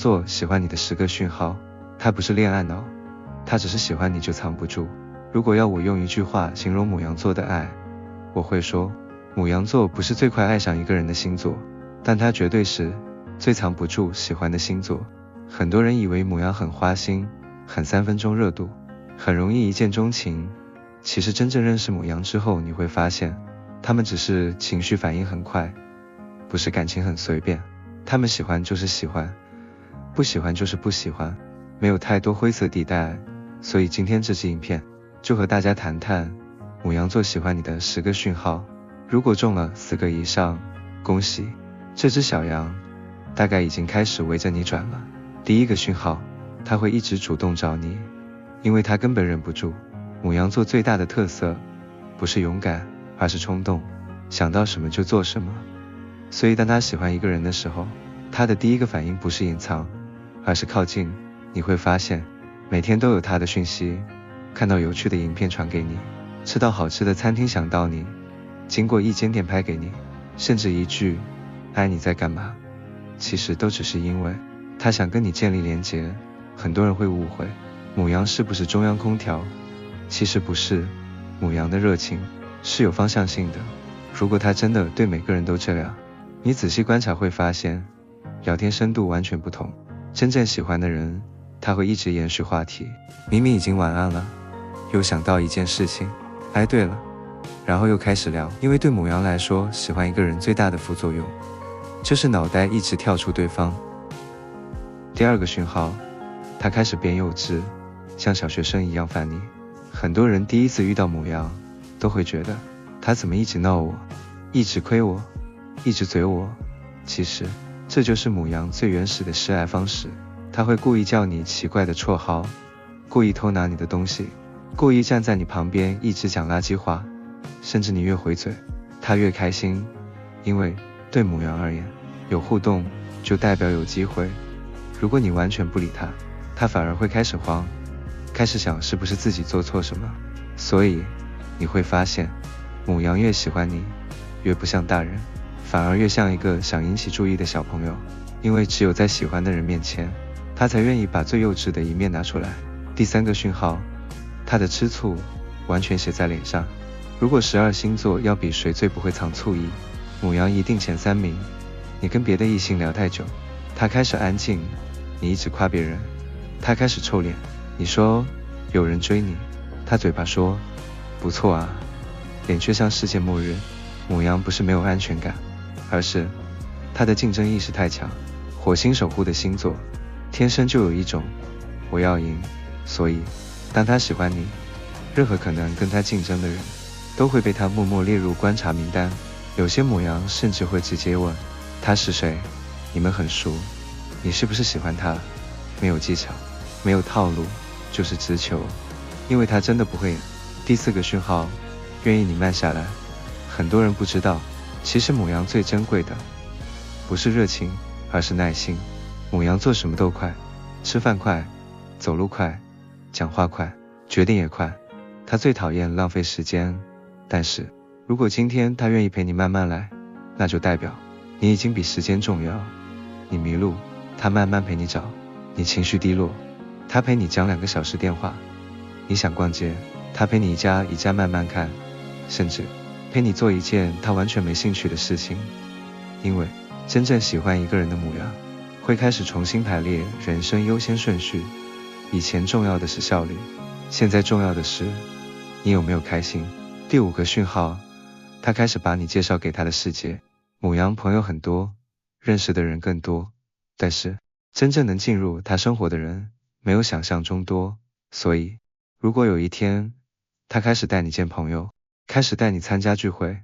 座喜欢你的10个讯号，他不是恋爱脑，他只是喜欢你就藏不住。如果要我用一句话形容牡羊座的爱，我会说，牡羊座不是最快爱上一个人的星座，但他绝对是最藏不住喜欢的星座。很多人以为牡羊很花心，很3分钟热度，很容易一见钟情，其实真正认识牡羊之后，你会发现他们只是情绪反应很快，不是感情很随便。他们喜欢就是喜欢，不喜欢就是不喜欢，没有太多灰色地带。所以今天这支影片就和大家谈谈牡羊座喜欢你的10个讯号，如果中了4个以上，恭喜，这只小羊大概已经开始围着你转了。第一个讯号，他会一直主动找你，因为他根本忍不住。牡羊座最大的特色不是勇敢，而是冲动，想到什么就做什么。所以当他喜欢一个人的时候，他的第一个反应不是隐藏，而是靠近。你会发现每天都有他的讯息，看到有趣的影片传给你，吃到好吃的餐厅想到你，经过一间店拍给你，甚至一句爱你在干嘛，其实都只是因为他想跟你建立连结。很多人会误会牡羊是不是中央空调，其实不是，牡羊的热情是有方向性的。如果他真的对每个人都这样，你仔细观察会发现聊天深度完全不同。真正喜欢的人，他会一直延续话题，明明已经晚安了，又想到一件事情，哎对了，然后又开始聊。因为对牡羊来说，喜欢一个人最大的副作用就是脑袋一直跳出对方。第二个讯号，他开始变幼稚，像小学生一样烦你。很多人第一次遇到牡羊都会觉得他怎么一直闹我，一直亏我，一直嘴我，其实这就是牡羊最原始的示爱方式。他会故意叫你奇怪的绰号，故意偷拿你的东西，故意站在你旁边一直讲垃圾话，甚至你越回嘴他越开心。因为对牡羊而言，有互动就代表有机会，如果你完全不理他，他反而会开始慌，开始想是不是自己做错什么。所以你会发现牡羊越喜欢你，越不像大人，反而越像一个想引起注意的小朋友。因为只有在喜欢的人面前，他才愿意把最幼稚的一面拿出来。第3个讯号，他的吃醋完全写在脸上。如果12星座要比谁最不会藏醋意，牡羊一定前3名。你跟别的异性聊太久，他开始安静，你一直夸别人，他开始臭脸。你说有人追你，他嘴巴说不错啊，脸却像世界末日。牡羊不是没有安全感，而是他的竞争意识太强。火星守护的星座天生就有一种我要赢，所以当他喜欢你，任何可能跟他竞争的人都会被他默默列入观察名单。有些牡羊甚至会直接问他是谁，你们很熟，你是不是喜欢他？没有技巧，没有套路，就是直球，因为他真的不会演。第4个讯号，愿意你慢下来。很多人不知道，其实牡羊最珍贵的不是热情，而是耐心。牡羊做什么都快，吃饭快，走路快，讲话快，决定也快。他最讨厌浪费时间，但是如果今天他愿意陪你慢慢来，那就代表你已经比时间重要。你迷路，他慢慢陪你找；你情绪低落，他陪你讲2个小时电话；你想逛街，他陪你一家一家慢慢看，甚至陪你做一件他完全没兴趣的事情。因为真正喜欢一个人的牡羊会开始重新排列人生优先顺序。以前重要的是效率，现在重要的是你有没有开心。第5个讯号，他开始把你介绍给他的世界。牡羊朋友很多，认识的人更多，但是真正能进入他生活的人没有想象中多。所以如果有一天他开始带你见朋友，开始带你参加聚会，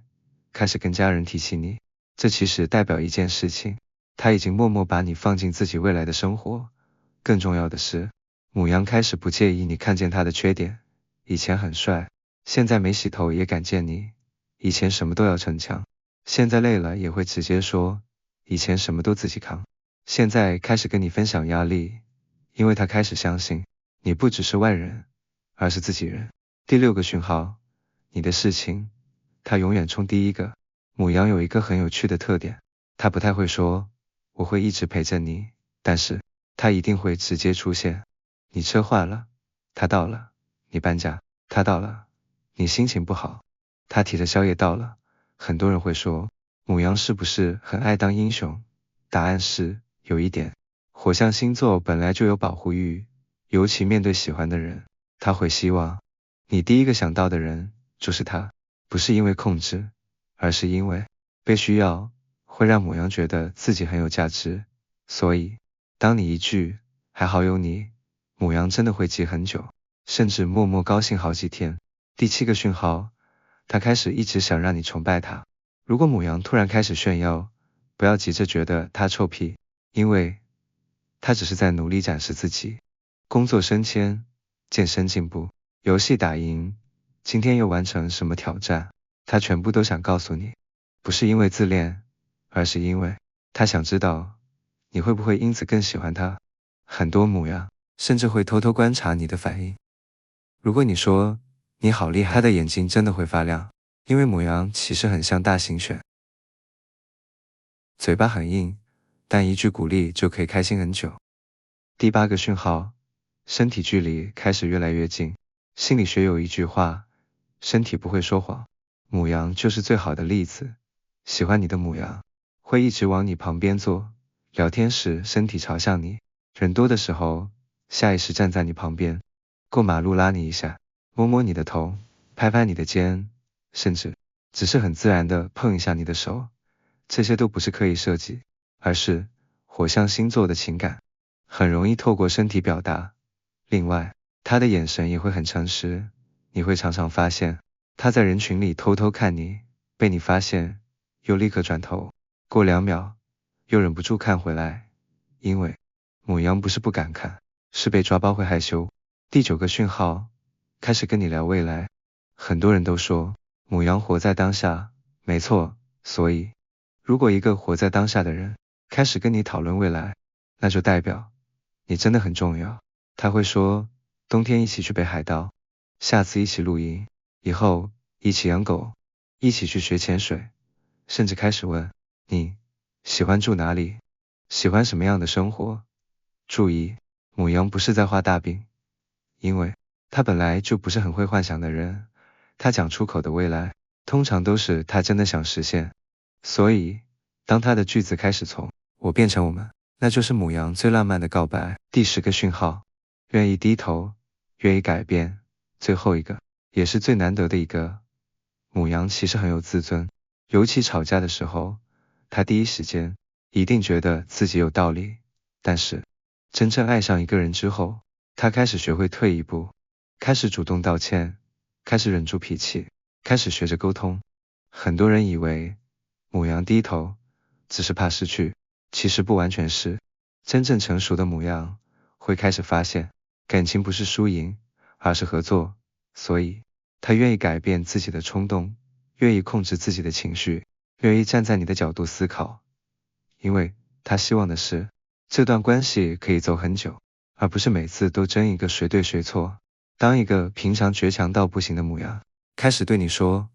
开始跟家人提起你，这其实代表一件事情，他已经默默把你放进自己未来的生活。更重要的是，牡羊开始不介意你看见他的缺点。以前很帅，现在没洗头也敢见你；以前什么都要逞强，现在累了也会直接说；以前什么都自己扛，现在开始跟你分享压力。因为他开始相信你不只是外人，而是自己人。第6个讯号，你的事情他永远冲第一个。牡羊有一个很有趣的特点，他不太会说我会一直陪着你，但是他一定会直接出现。你车坏了，他到了；你搬家，他到了；你心情不好，他提着宵夜到了。很多人会说，牡羊是不是很爱当英雄？答案是有一点。火象星座本来就有保护欲，尤其面对喜欢的人，他会希望你第一个想到的人就是他，不是因为控制，而是因为被需要，会让牡羊觉得自己很有价值。所以当你一句还好有你，牡羊真的会记很久，甚至默默高兴好几天。第7个讯号，他开始一直想让你崇拜他。如果牡羊突然开始炫耀，不要急着觉得他臭屁，因为他只是在努力展示自己。工作升迁，健身进步，游戏打赢，今天又完成什么挑战，他全部都想告诉你。不是因为自恋，而是因为他想知道你会不会因此更喜欢他。很多牡羊甚至会偷偷观察你的反应。如果你说你好厉害，他的眼睛真的会发亮，因为牡羊其实很像大型犬，嘴巴很硬，但一句鼓励就可以开心很久。第8个讯号，身体距离开始越来越近。心理学有一句话，身体不会说谎，牡羊就是最好的例子。喜欢你的牡羊会一直往你旁边坐，聊天时身体朝向你，人多的时候下意识站在你旁边，过马路拉你一下，摸摸你的头，拍拍你的肩，甚至只是很自然的碰一下你的手。这些都不是刻意设计，而是火象星座的情感，很容易透过身体表达。另外，他的眼神也会很诚实，你会常常发现他在人群里偷偷看你，被你发现又立刻转头，过2秒又忍不住看回来。因为牡羊不是不敢看，是被抓包会害羞。第9个讯号，开始跟你聊未来。很多人都说牡羊活在当下，没错，所以如果一个活在当下的人开始跟你讨论未来，那就代表你真的很重要。他会说，冬天一起去北海道，下次一起露营，以后一起养狗，一起去学潜水，甚至开始问你喜欢住哪里，喜欢什么样的生活。注意，牡羊不是在画大饼，因为他本来就不是很会幻想的人，他讲出口的未来通常都是他真的想实现。所以当他的句子开始从我变成我们，那就是牡羊最浪漫的告白。第10个讯号，愿意低头，愿意改变。最后一个，也是最难得的一个，牡羊其实很有自尊，尤其吵架的时候，他第一时间一定觉得自己有道理。但是真正爱上一个人之后，他开始学会退一步，开始主动道歉，开始忍住脾气，开始学着沟通。很多人以为牡羊低头只是怕失去，其实不完全是。真正成熟的牡羊会开始发现，感情不是输赢，而是合作。所以他愿意改变自己的冲动，愿意控制自己的情绪，愿意站在你的角度思考，因为他希望的是这段关系可以走很久，而不是每次都争一个谁对谁错。当一个平常倔强到不行的牡羊开始对你说，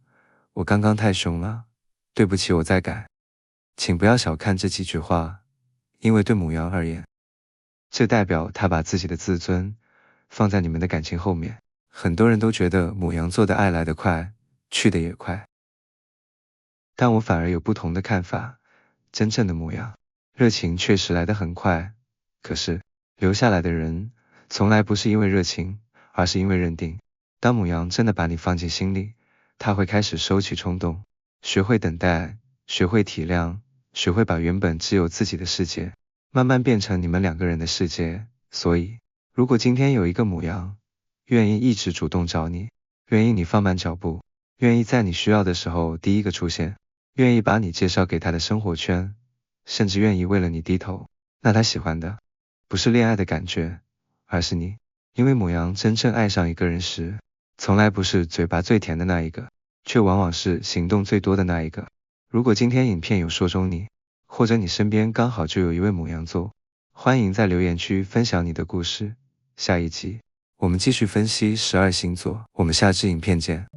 我刚刚太凶了，对不起，我再改，请不要小看这几句话，因为对牡羊而言，这代表他把自己的自尊放在你们的感情后面。很多人都觉得牡羊座的爱来得快，去得也快，但我反而有不同的看法。真正的牡羊，热情确实来得很快，可是留下来的人从来不是因为热情，而是因为认定。当牡羊真的把你放进心里，他会开始收起冲动，学会等待，学会体谅，学会把原本只有自己的世界慢慢变成你们2个人的世界。所以如果今天有一个牡羊愿意一直主动找你，愿意你放慢脚步，愿意在你需要的时候第一个出现，愿意把你介绍给他的生活圈，甚至愿意为了你低头，那他喜欢的不是恋爱的感觉，而是你。因为牡羊真正爱上一个人时，从来不是嘴巴最甜的那一个，却往往是行动最多的那一个。如果今天影片有说中你，或者你身边刚好就有一位牡羊座，欢迎在留言区分享你的故事。下一集我们继续分析12星座，我们下支影片见。